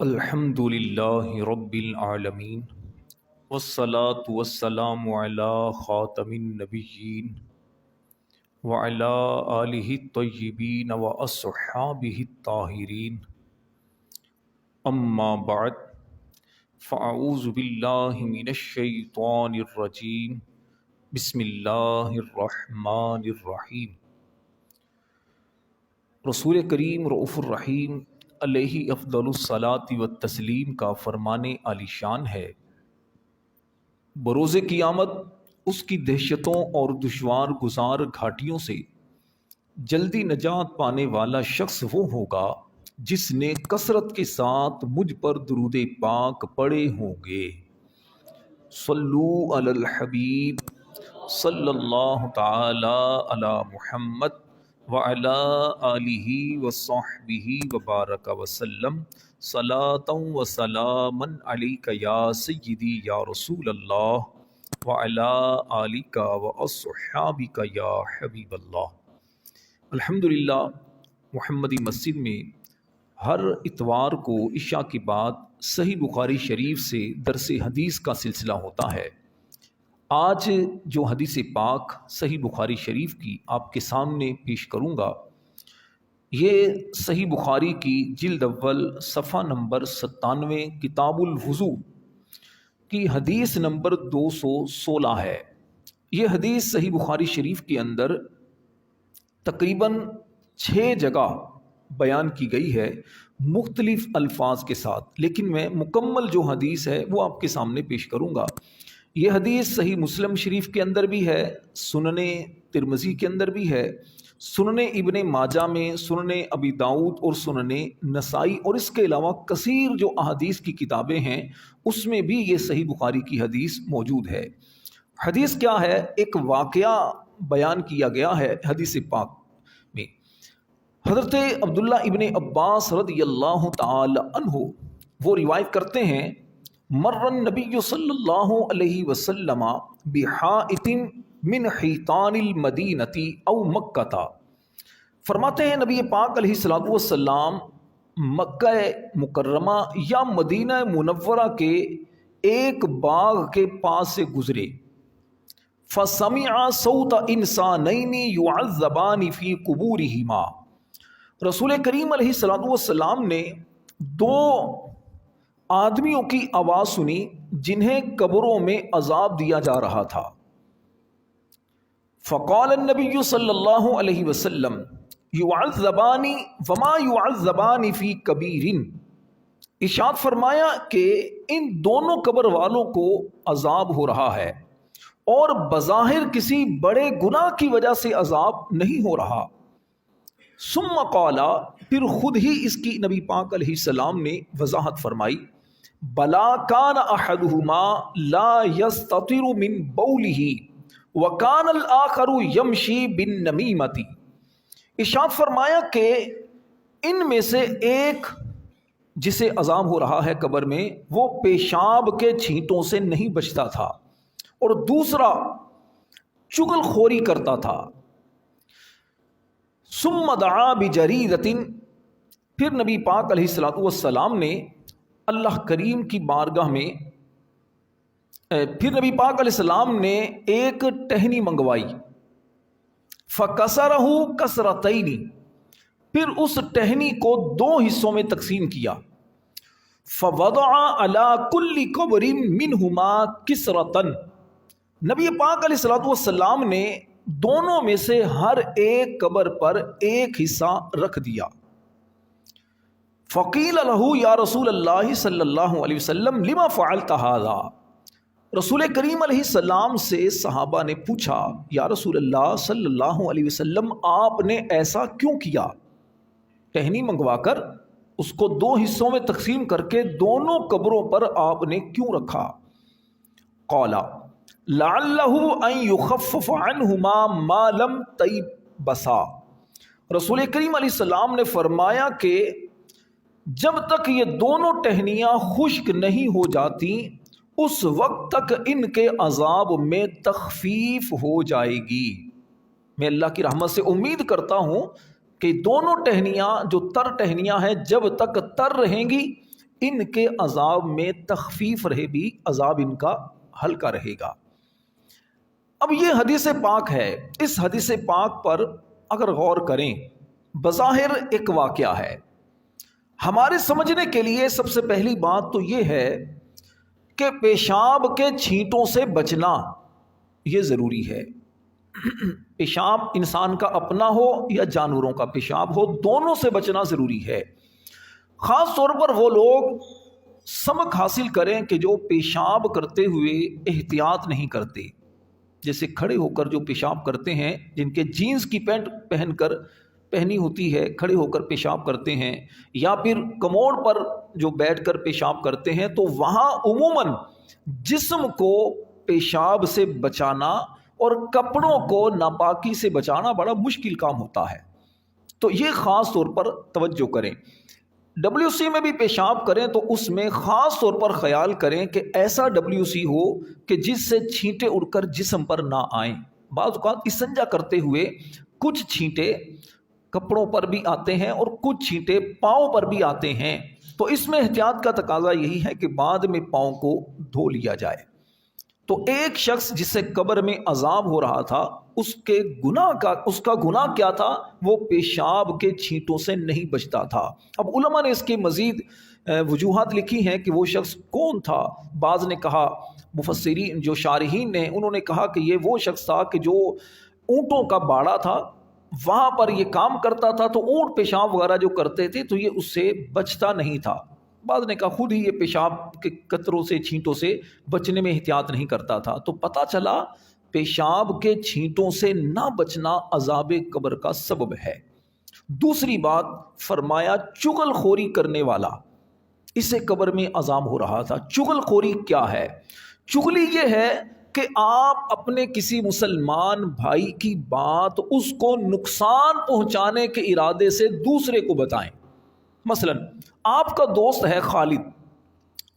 الحمد للہ رب العالمین والصلاة والسلام علی خاتم النبیین وعلی آلہ الطیبین واصحابہ الطاہرین اما بعد فاعوذ باللہ من الشیطان الرجیم بسم اللہ الرحمن الرحیم۔ رسول کریم رؤوف الرحیم علیہ افضل الصلاۃ والتسلیم کا فرمان عالی شان ہے، بروز قیامت اس کی دہشتوں اور دشوار گزار گھاٹیوں سے جلدی نجات پانے والا شخص وہ ہوگا جس نے کثرت کے ساتھ مجھ پر درود پاک پڑھے ہوں گے۔ صلو علی الحبیب صلی اللہ تعالی علی محمد وعلی آلہ وصحبہ وبارک وسلم صلاۃ و سلاما علیک یا سیدی یا رسول اللہ وعلی آلک واصحابک یا حبیب اللہ۔ الحمدللہ محمدی مسجد میں ہر اتوار کو عشاء کے بعد صحیح بخاری شریف سے درس حدیث کا سلسلہ ہوتا ہے۔ آج جو حدیث پاک صحیح بخاری شریف کی آپ کے سامنے پیش کروں گا، یہ صحیح بخاری کی جلد اول صفحہ نمبر 97 کتاب الوضو کی حدیث نمبر 216 ہے۔ یہ حدیث صحیح بخاری شریف کے اندر تقریباً 6 جگہ بیان کی گئی ہے مختلف الفاظ کے ساتھ، لیکن میں مکمل جو حدیث ہے وہ آپ کے سامنے پیش کروں گا۔ یہ حدیث صحیح مسلم شریف کے اندر بھی ہے، سنن ترمذی کے اندر بھی ہے، سنن ابن ماجہ میں، سنن ابی داؤد اور سنن نسائی، اور اس کے علاوہ کثیر جو احادیث کی کتابیں ہیں اس میں بھی یہ صحیح بخاری کی حدیث موجود ہے۔ حدیث کیا ہے؟ ایک واقعہ بیان کیا گیا ہے حدیث پاک میں۔ حضرت عبداللہ ابن عباس رضی اللہ تعالی عنہ وہ روایت کرتے ہیں، مر النبی صلی اللہ علیہ وسلم بحائط من حیطان المدینۃ او مکہ، فرماتے ہیں نبی پاک علیہ الصلوۃ والسلام مکہ مکرمہ یا مدینہ منورہ کے ایک باغ کے پاس سے گزرے، فسمع صوت انسانین یعذبان فی قبورہما، رسول کریم علیہ الصلوۃ والسلام نے 2 آدمیوں کی آواز سنی جنہیں قبروں میں عذاب دیا جا رہا تھا۔ فقال النبی صلی اللہ علیہ وسلم یعذبان وما یعذبان فی کبیر، ارشاد فرمایا کہ ان دونوں قبر والوں کو عذاب ہو رہا ہے اور بظاہر کسی بڑے گناہ کی وجہ سے عذاب نہیں ہو رہا۔ ثم قال، پھر خود ہی اس کی نبی پاک علیہ السلام نے وضاحت فرمائی، بلا کان احدہما لا یستتر من بولہ وکان الآخر یمشی بالنمیمۃ، ارشاد فرمایا کہ ان میں سے ایک جسے عذاب ہو رہا ہے قبر میں وہ پیشاب کے چھینٹوں سے نہیں بچتا تھا اور دوسرا چغل خوری کرتا تھا۔ ثم دعا بجریدۃ، پھر نبی پاک علیہ الصلوۃ والسلام نے اللہ کریم کی بارگاہ میں پھر نبی پاک علیہ السلام نے ایک ٹہنی منگوائی، فکسرہ کسرتین، پھر اس ٹہنی کو 2 حصوں میں تقسیم کیا، فوضع علی کل قبر منہما کسرۃ، نبی پاک علیہ الصلوۃ والسلام نے دونوں میں سے ہر ایک قبر پر ایک حصہ رکھ دیا۔ فقیل لہ یا رسول اللہ صلی اللہ علیہ وسلم لما فعلت ھذا، رسول کریم علیہ السلام سے صحابہ نے پوچھا، یا رسول اللہ صلی اللہ علیہ وسلم آپ نے ایسا کیوں کیا؟ ٹہنی منگوا کر اس کو 2 حصوں میں تقسیم کر کے دونوں قبروں پر آپ نے کیوں رکھا؟ قال لعلہ ان یخفف عنہما ما لم تیبسا، رسول کریم علیہ السلام نے فرمایا کہ جب تک یہ دونوں ٹہنیاں خشک نہیں ہو جاتی اس وقت تک ان کے عذاب میں تخفیف ہو جائے گی۔ میں اللہ کی رحمت سے امید کرتا ہوں کہ دونوں ٹہنیاں جو تر ٹہنیاں ہیں جب تک تر رہیں گی ان کے عذاب میں تخفیف رہے بھی عذاب ان کا ہلکا رہے گا۔ اب یہ حدیث پاک ہے، اس حدیث پاک پر اگر غور کریں، بظاہر ایک واقعہ ہے۔ ہمارے سمجھنے کے لیے سب سے پہلی بات تو یہ ہے کہ پیشاب کے چھینٹوں سے بچنا یہ ضروری ہے۔ پیشاب انسان کا اپنا ہو یا جانوروں کا پیشاب ہو، دونوں سے بچنا ضروری ہے۔ خاص طور پر وہ لوگ سبق حاصل کریں کہ جو پیشاب کرتے ہوئے احتیاط نہیں کرتے، جیسے کھڑے ہو کر جو پیشاب کرتے ہیں، جن کے جینز کی پینٹ پہنی ہوتی ہے، کھڑے ہو کر پیشاب کرتے ہیں، یا پھر کموڈ پر جو بیٹھ کر پیشاب کرتے ہیں، تو وہاں عموماً جسم کو پیشاب سے بچانا اور کپڑوں کو ناپاکی سے بچانا بڑا مشکل کام ہوتا ہے۔ تو یہ خاص طور پر توجہ کریں۔ WC میں بھی پیشاب کریں تو اس میں خاص طور پر خیال کریں کہ ایسا WC ہو کہ جس سے چھینٹے اڑ کر جسم پر نہ آئیں۔ بعض اوقات استنجا کرتے ہوئے کچھ چھینٹے کپڑوں پر بھی آتے ہیں اور کچھ چھینٹے پاؤں پر بھی آتے ہیں، تو اس میں احتیاط کا تقاضا یہی ہے کہ بعد میں پاؤں کو دھو لیا جائے۔ تو ایک شخص جس سے قبر میں عذاب ہو رہا تھا، اس کا گناہ کیا تھا؟ وہ پیشاب کے چھینٹوں سے نہیں بچتا تھا۔ اب علماء نے اس کے مزید وجوہات لکھی ہیں کہ وہ شخص کون تھا۔ بعض نے کہا، مفسرین جو شارحین نے، انہوں نے کہا کہ یہ وہ شخص تھا کہ جو اونٹوں کا باڑا تھا، وہاں پر یہ کام کرتا تھا، تو اونٹ پیشاب وغیرہ جو کرتے تھے تو یہ اس سے بچتا نہیں تھا۔ بعض نے کہا خود ہی یہ پیشاب کے قطروں سے، چھینٹوں سے بچنے میں احتیاط نہیں کرتا تھا۔ تو پتہ چلا پیشاب کے چھینٹوں سے نہ بچنا عذاب قبر کا سبب ہے۔ دوسری بات فرمایا، چغل خوری کرنے والا، اسے قبر میں عذاب ہو رہا تھا۔ چغل خوری کیا ہے؟ چغلی یہ ہے کہ آپ اپنے کسی مسلمان بھائی کی بات اس کو نقصان پہنچانے کے ارادے سے دوسرے کو بتائیں۔ مثلا آپ کا دوست ہے خالد،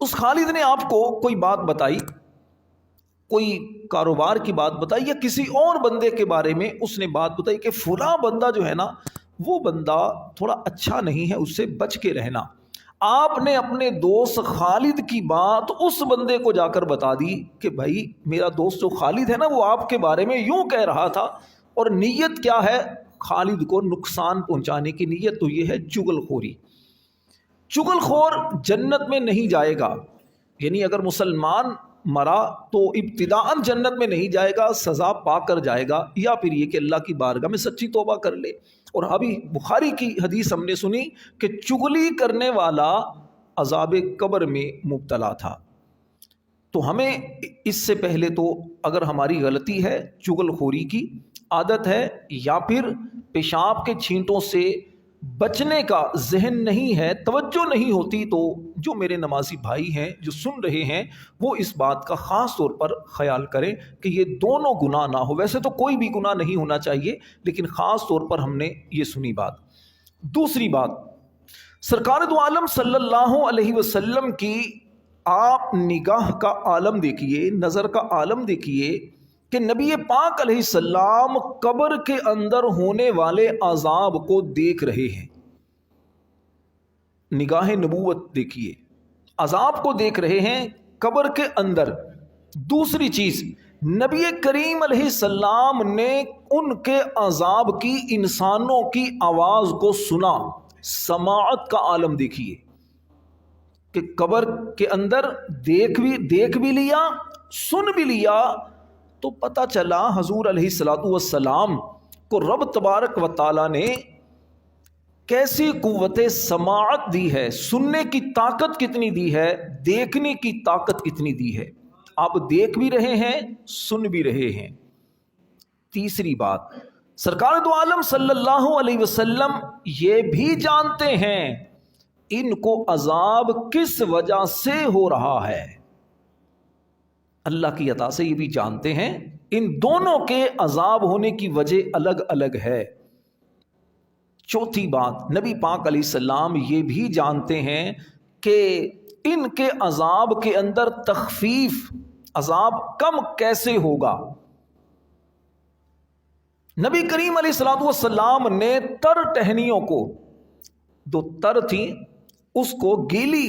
اس خالد نے آپ کو کوئی بات بتائی، کوئی کاروبار کی بات بتائی، یا کسی اور بندے کے بارے میں اس نے بات بتائی کہ فلاں بندہ جو ہے نا، وہ بندہ تھوڑا اچھا نہیں ہے، اس سے بچ کے رہنا۔ آپ نے اپنے دوست خالد کی بات اس بندے کو جا کر بتا دی کہ بھائی میرا دوست جو خالد ہے نا، وہ آپ کے بارے میں یوں کہہ رہا تھا، اور نیت کیا ہے؟ خالد کو نقصان پہنچانے کی نیت۔ تو یہ ہے چغل خوری۔ چغل خور جنت میں نہیں جائے گا، یعنی اگر مسلمان مرا تو ابتداءً جنت میں نہیں جائے گا، سزا پا کر جائے گا، یا پھر یہ کہ اللہ کی بارگاہ میں سچی توبہ کر لے۔ اور ابھی بخاری کی حدیث ہم نے سنی کہ چغلی کرنے والا عذاب قبر میں مبتلا تھا۔ تو ہمیں اس سے پہلے تو اگر ہماری غلطی ہے، چغل خوری کی عادت ہے، یا پھر پیشاب کے چھینٹوں سے بچنے کا ذہن نہیں ہے، توجہ نہیں ہوتی، تو جو میرے نمازی بھائی ہیں جو سن رہے ہیں، وہ اس بات کا خاص طور پر خیال کریں کہ یہ دونوں گناہ نہ ہو۔ ویسے تو کوئی بھی گناہ نہیں ہونا چاہیے، لیکن خاص طور پر ہم نے یہ سنی بات۔ دوسری بات، سرکار دو عالم صلی اللہ علیہ وسلم کی آپ نگاہ کا عالم دیکھیے، نظر کا عالم دیکھیے کہ نبی پاک علیہ السلام قبر کے اندر ہونے والے عذاب کو دیکھ رہے ہیں۔ نگاہ نبوت دیکھیے، عذاب کو دیکھ رہے ہیں قبر کے اندر۔ دوسری چیز، نبی کریم علیہ السلام نے ان کے عذاب کی، انسانوں کی آواز کو سنا۔ سماعت کا عالم دیکھیے کہ قبر کے اندر دیکھ بھی لیا، سن بھی لیا، تو پتہ چلا حضور علیہ الصلوۃ والسلام کو رب تبارک و تعالیٰ نے کیسی قوت سماعت دی ہے، سننے کی طاقت کتنی دی ہے، دیکھنے کی طاقت کتنی دی ہے۔ آپ دیکھ بھی رہے ہیں، سن بھی رہے ہیں۔ تیسری بات، سرکار دو عالم صلی اللہ علیہ وسلم یہ بھی جانتے ہیں ان کو عذاب کس وجہ سے ہو رہا ہے۔ اللہ کی عطا سے یہ بھی جانتے ہیں، ان دونوں کے عذاب ہونے کی وجہ الگ الگ ہے۔ چوتھی بات، نبی پاک علیہ السلام یہ بھی جانتے ہیں کہ ان کے عذاب کے اندر تخفیف، عذاب کم کیسے ہوگا۔ نبی کریم علیہ الصلوۃ والسلام نے تر ٹہنیوں کو، دو تر تھیں، اس کو گیلی